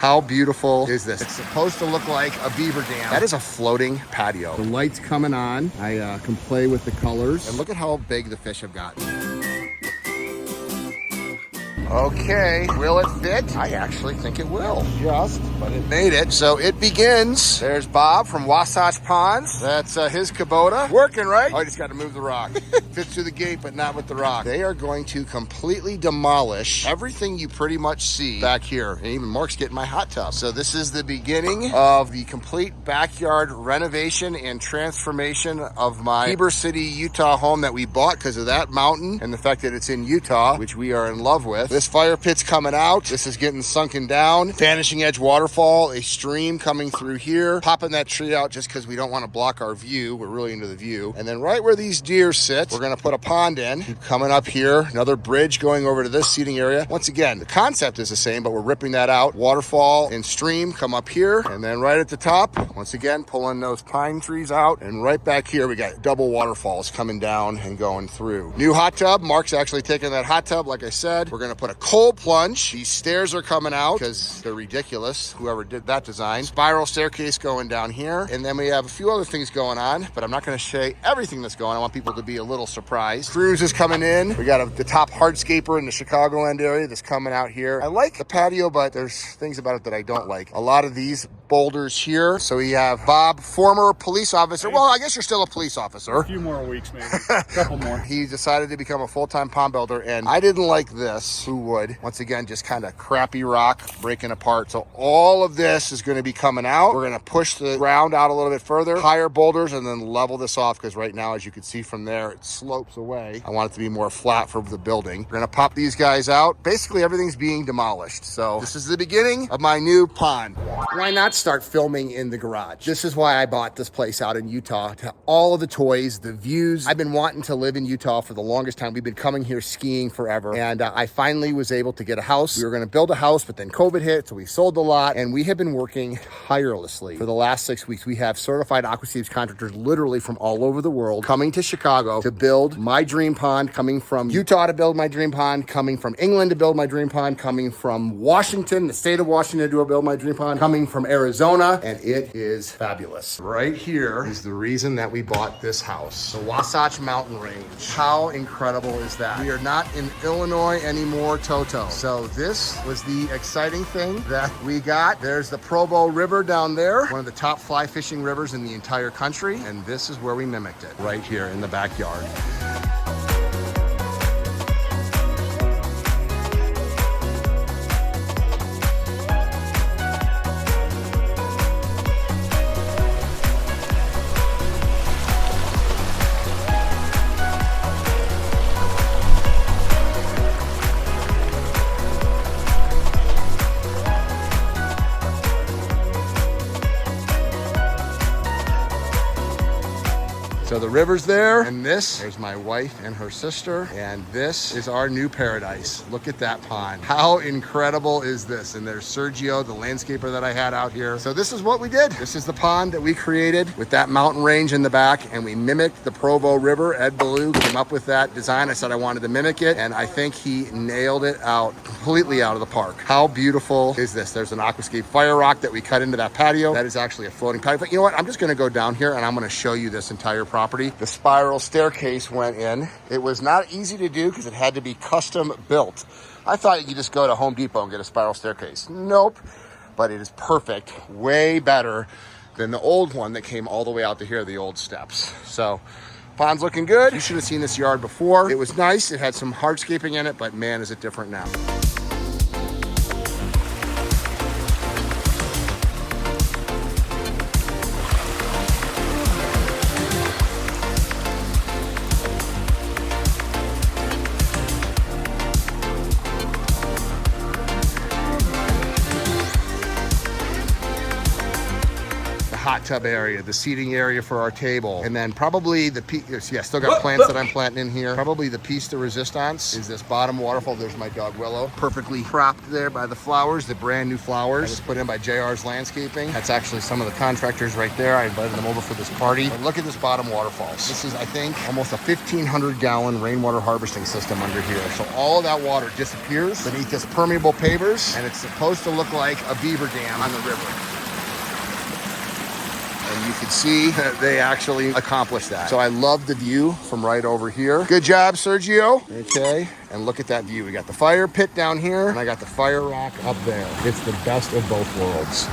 How beautiful is this? It's supposed to look like a beaver dam. That is a floating patio. The light's coming on. I can play with the colors. And look at how big the fish have gotten. Okay, will it fit? I actually think it will, but it made it. So it begins. There's Bob from Wasatch Ponds. That's his Kubota. Working, right? Oh, I just got to move the rock. Fits through the gate, but not with the rock. They are going to completely demolish everything you pretty much see back here. And even Mark's getting my hot tub. So this is the beginning of the complete backyard renovation and transformation of my Heber City, Utah home that we bought because of that mountain and the fact that it's in Utah, which we are in love with. This fire pit's coming out. This is getting sunken down. Vanishing Edge waterfall, a stream coming through here. Popping that tree out just because we don't want to block our view. We're really into the view. And then right where these deer sit, we're going to put a pond in. Coming up here, another bridge going over to this seating area. Once again, the concept is the same, but we're ripping that out. Waterfall and stream come up here. And then right at the top, once again, pulling those pine trees out. And right back here, we got double waterfalls coming down and going through. New hot tub. Mark's actually taking that hot tub, like I said. We're going to put a cold plunge. These stairs are coming out because they're ridiculous. Whoever did that design. Spiral staircase going down here. And then we have a few other things going on, but I'm not going to say everything that's going on. I want people to be a little surprised. Cruise is coming in. We got the top hardscaper in the Chicagoland area that's coming out here. I like the patio, but there's things about it that I don't like. A lot of these boulders here. So we have Bob, former police officer. Well, I guess you're still a police officer. A few more weeks, maybe. A couple more. He decided to become a full-time pond builder, and I didn't like this. Who would? Once again, just kind of crappy rock breaking apart. So all of this is going to be coming out. We're going to push the ground out a little bit further, higher boulders, and then level this off because right now, as you can see from there, it slopes away. I want it to be more flat for the building. We're going to pop these guys out. Basically, everything's being demolished. So this is the beginning of my new pond. Why not start filming in the garage? This is why I bought this place out in Utah. To all of the toys, the views. I've been wanting to live in Utah for the longest time. We've been coming here skiing forever. And I finally was able to get a house. We were going to build a house, but then COVID hit. So we sold the lot and we have been working tirelessly for the last 6 weeks. We have certified Aquascape contractors literally from all over the world coming to Chicago to build my dream pond, coming from Utah to build my dream pond, coming from England to build my dream pond, coming from Washington, the state of Washington to build my dream pond, coming from Arizona, and it is fabulous. Right here is the reason that we bought this house, the Wasatch Mountain Range. How incredible is that? We are not in Illinois anymore, Toto. So this was the exciting thing that we got. There's the Provo River down there, one of the top fly fishing rivers in the entire country, and this is where we mimicked it, right here in the backyard. So the river's there, and there's my wife and her sister, and this is our new paradise. Look at that pond. How incredible is this? And there's Sergio, the landscaper that I had out here. So this is what we did. This is the pond that we created with that mountain range in the back, and we mimicked the Provo River. Ed Ballou came up with that design. I said I wanted to mimic it, and I think he nailed it out, completely out of the park. How beautiful is this? There's an Aquascape fire rock that we cut into that patio. That is actually a floating patio. But you know what? I'm just gonna go down here and I'm gonna show you this entire property. The spiral staircase went in. It was not easy to do because it had to be custom built. I thought you could just go to Home Depot and get a spiral staircase. Nope, but it is perfect, way better than the old one that came all the way out to here, the old steps. So pond's looking good. You should have seen this yard before. It was nice. It had some hardscaping in it, but man, is it different now. hot tub area, the seating area for our table, and then probably the still got plants that I'm planting in here. Probably the piece de resistance is this bottom waterfall. There's my dog Willow, perfectly propped there by the flowers, the brand new flowers. That was put in by JR's Landscaping. That's actually some of the contractors right there. I invited them over for this party. But look at this bottom waterfall. This is, I think, almost a 1,500 gallon rainwater harvesting system under here. So all of that water disappears beneath this permeable pavers, and it's supposed to look like a beaver dam on the river. And you can see that they actually accomplished that. So I love the view from right over here. Good job, Sergio. Okay, and look at that view. We got the fire pit down here, and I got the fire rock up there. It's the best of both worlds.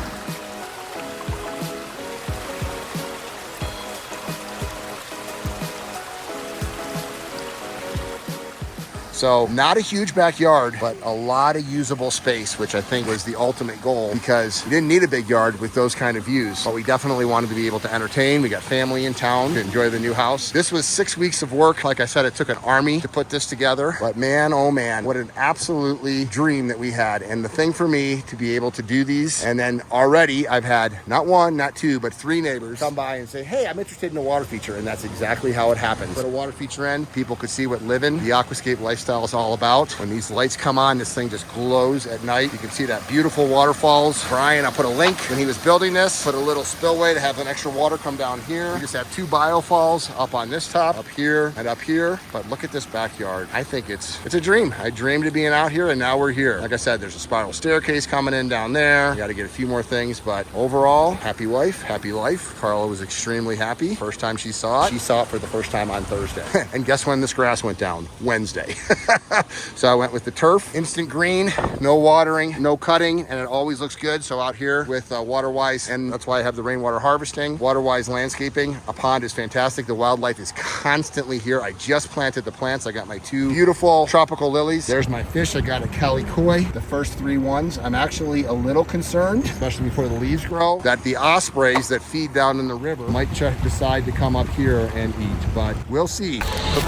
So not a huge backyard, but a lot of usable space, which I think was the ultimate goal, because we didn't need a big yard with those kind of views, but we definitely wanted to be able to entertain. We got family in town to enjoy the new house. This was 6 weeks of work. Like I said, it took an army to put this together, but man, oh man, what an absolutely dream that we had. And the thing for me to be able to do these, and then already I've had not one, not two, but 3 neighbors come by and say, hey, I'm interested in a water feature. And that's exactly how it happens. Put a water feature in, people could see what living the aquascape lifestyle is all about. When these lights come on, this thing just glows at night. You can see that beautiful waterfalls. Brian, I put a link when he was building this, put a little spillway to have an extra water come down here. We just have 2 biofalls up on this top, up here and up here. But look at this backyard. I think it's a dream. I dreamed of being out here, and now we're here. Like I said, there's a spiral staircase coming in down there. You got to get a few more things, but overall, happy wife, happy life. Carla was extremely happy. First time she saw it for the first time on Thursday. And guess when this grass went down? Wednesday. So I went with the turf, instant green, no watering, no cutting, and it always looks good. So out here with WaterWise, and that's why I have the rainwater harvesting, WaterWise landscaping. A pond is fantastic. The wildlife is constantly here. I just planted the plants. I got my 2 beautiful tropical lilies. There's my fish. I got a Cali koi, the first 3 ones. I'm actually a little concerned, especially before the leaves grow, that the ospreys that feed down in the river might decide to come up here and eat, but we'll see.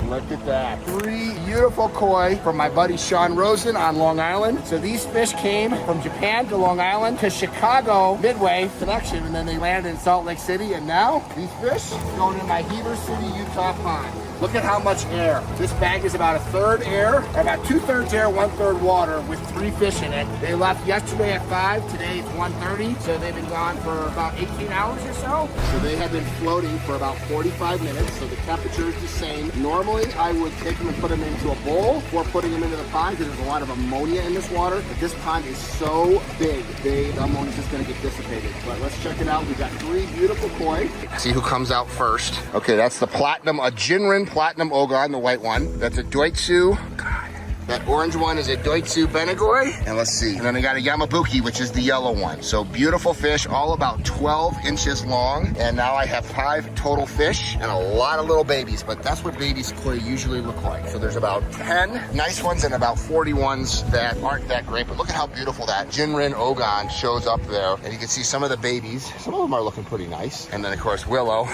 Look at that. 3 beautiful koi from my buddy Sean Rosen on Long Island. So these fish came from Japan to Long Island to Chicago Midway production, and then they landed in Salt Lake City, and now these fish going in my Heber City, Utah pond. Look at how much air. This bag is about 1/3 air, about 2/3 air, 1/3 water, with 3 fish in it. They left yesterday at 5, today it's 1:30, so they've been gone for about 18 hours or so. So they have been floating for about 45 minutes, so the temperature is the same. Normally, I would take them and put them into a bowl before putting them into the pond, because there's a lot of ammonia in this water. But this pond is so big, the ammonia is just gonna get dissipated. But let's check it out. We got 3 beautiful koi. See who comes out first. Okay, that's the platinum, a Jinrin Platinum Ogon, the white one. That's a Doitsu. God. That orange one is a Doitsu Benigoi. And let's see. And then I got a Yamabuki, which is the yellow one. So beautiful fish, all about 12 inches long. And now I have 5 total fish and a lot of little babies, but that's what babies koi usually look like. So there's about 10 nice ones and about 40 ones that aren't that great. But look at how beautiful that Jinrin Ogon shows up there. And you can see some of the babies. Some of them are looking pretty nice. And then of course, Willow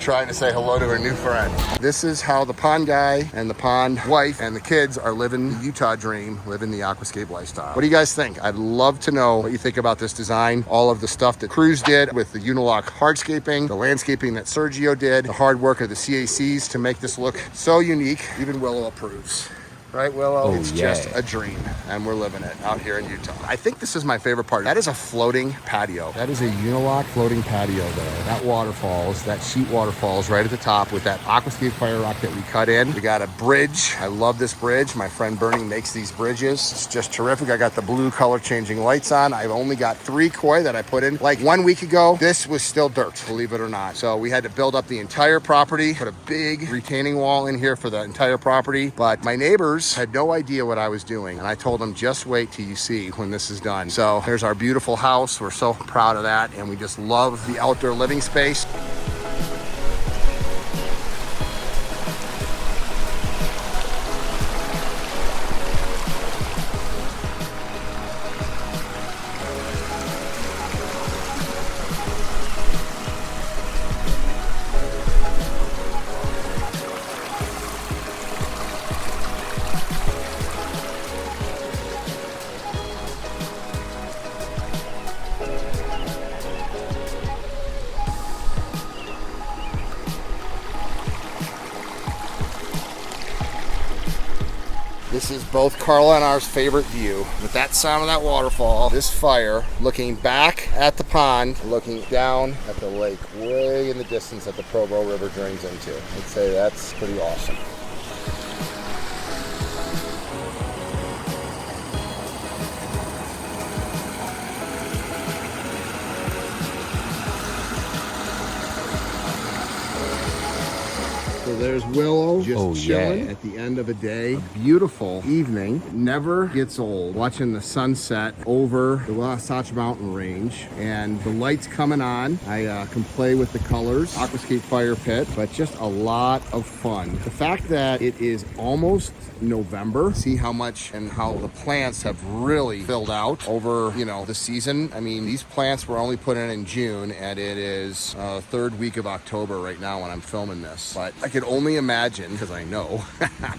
trying to say hello to her new friend. This is how the pond guy and the pond wife and the kids are living Utah dream, living the aquascape lifestyle. What do you guys think? I'd love to know what you think about this design, all of the stuff that Cruz did with the Unilock hardscaping, the landscaping that Sergio did, the hard work of the CACs to make this look so unique. Even Willow approves. Right, Willow? Oh, it's just a dream, and we're living it out here in Utah. I think this is my favorite part. That is a floating patio. That is a Unilock floating patio there. That waterfalls, that sheet waterfalls right at the top with that aquascape fire rock that we cut in. We got a bridge. I love this bridge. My friend Bernie makes these bridges. It's just terrific. I got the blue color changing lights on. I've only got 3 koi that I put in. Like 1 week ago, this was still dirt, believe it or not. So we had to build up the entire property, put a big retaining wall in here for the entire property. But my neighbors had no idea what I was doing, and I told them, just wait till you see when this is done. So here's our beautiful house. We're so proud of that, and we just love the outdoor living space. This is both Carla and ours favorite view. With that sound of that waterfall, this fire, looking back at the pond, looking down at the lake way in the distance that the Provo River drains into. I'd say that's pretty awesome. So there's Willow just chilling at the end of a day. A beautiful evening. It never gets old. Watching the sunset over the Wasatch Mountain Range and the lights coming on. I can play with the colors. Aquascape fire pit, but just a lot of fun. The fact that it is almost November, see how much and how the plants have really filled out over, you know, the season. I mean, these plants were only put in June, and it is third week of October right now when I'm filming this. But I could only imagine, because I know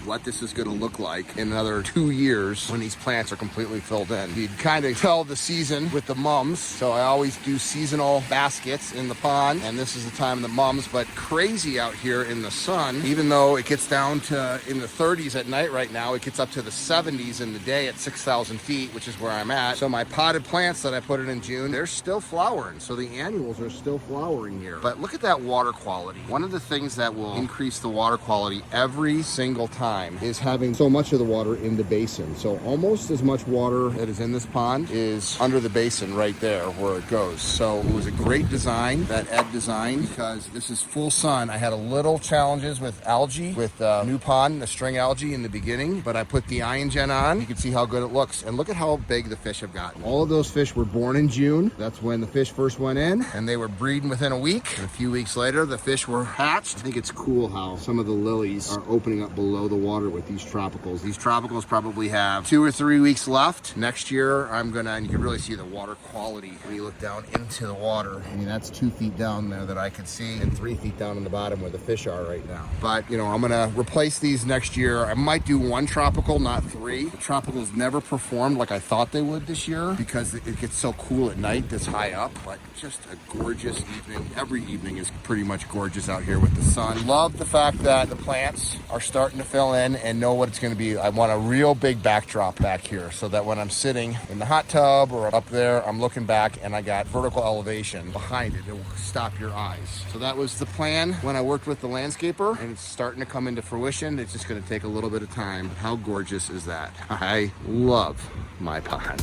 what this is going to look like in another 2 years when these plants are completely filled in. You'd kind of tell the season with the mums, so I always do seasonal baskets in the pond, and this is the time of the mums. But crazy out here in the sun, even though it gets down to in the 30s at night right now, it gets up to the 70s in the day at 6,000 feet, which is where I'm at. So my potted plants that I put in June, they're still flowering. So the annuals are still flowering here. But look at that water quality. One of the things that will increase the water quality every single time is having so much of the water in the basin. So almost as much water that is in this pond is under the basin right there where it goes. So it was a great design that Ed designed, because this is full sun. I had a little challenges with algae, with new pond, the string algae in the beginning, but I put the ion gen on. You can see how good it looks, and look at how big the fish have gotten. All of those fish were born in June. That's when the fish first went in, and they were breeding within a week. And a few weeks later, the fish were hatched. I think it's cool how some of the lilies are opening up below the water with these tropicals. These tropicals probably have 2 or 3 weeks left. Next year, and you can really see the water quality when you look down into the water. I mean, that's 2 feet down there that I could see, and 3 feet down in the bottom where the fish are right now. But, you know, I'm gonna replace these next year. I might do 1 tropical, not 3. The tropicals never performed like I thought they would this year because it gets so cool at night this high up. But just a gorgeous evening. Every evening is pretty much gorgeous out here with the sun. Love the fact that the plants are starting to fill in and know what it's going to be. I want a real big backdrop back here so that when I'm sitting in the hot tub or up there, I'm looking back and I got vertical elevation behind it. It will stop your eyes. So that was the plan when I worked with the landscaper, and it's starting to come into fruition. It's just going to take a little bit of time. How gorgeous is that? I love my pond.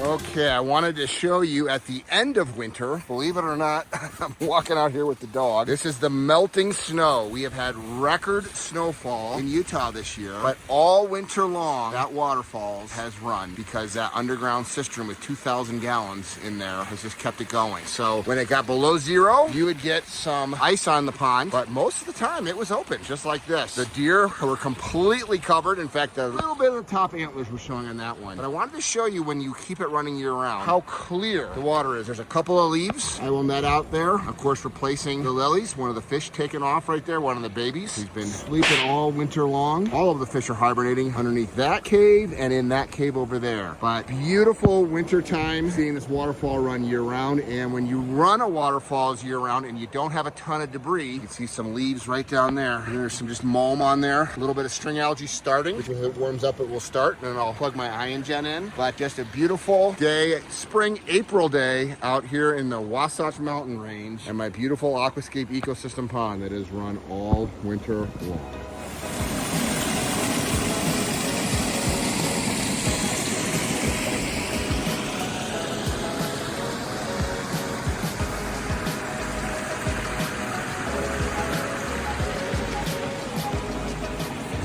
Okay, I wanted to show you at the end of winter, believe it or not, I'm walking out here with the dog. This is the melting snow. We have had record snowfall in Utah this year, but all winter long, that waterfall has run because that underground cistern with 2,000 gallons in there has just kept it going. So when it got below zero, you would get some ice on the pond, but most of the time it was open, just like this. The deer were completely covered. In fact, a little bit of the top antlers were showing on that one. But I wanted to show you when you keep it running year-round how clear the water is. There's a couple of leaves I will net out there, of course replacing the lilies. One of the fish taken off right there, one of the babies. He's been sleeping all winter long. All of the fish are hibernating underneath that cave and in that cave over there. But beautiful winter time, seeing this waterfall run year-round. And when you run a waterfall year-round and you don't have a ton of debris, you can see some leaves right down there. And there's some just mulm on there, a little bit of string algae starting, which when it warms up it will start, and then I'll plug my ion gen in. But just a beautiful day, spring April day out here in the Wasatch Mountain Range, and my beautiful Aquascape ecosystem pond that is run all winter long.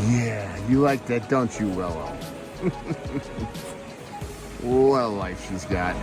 Yeah, you like that, don't you, Willow? What a life she's got.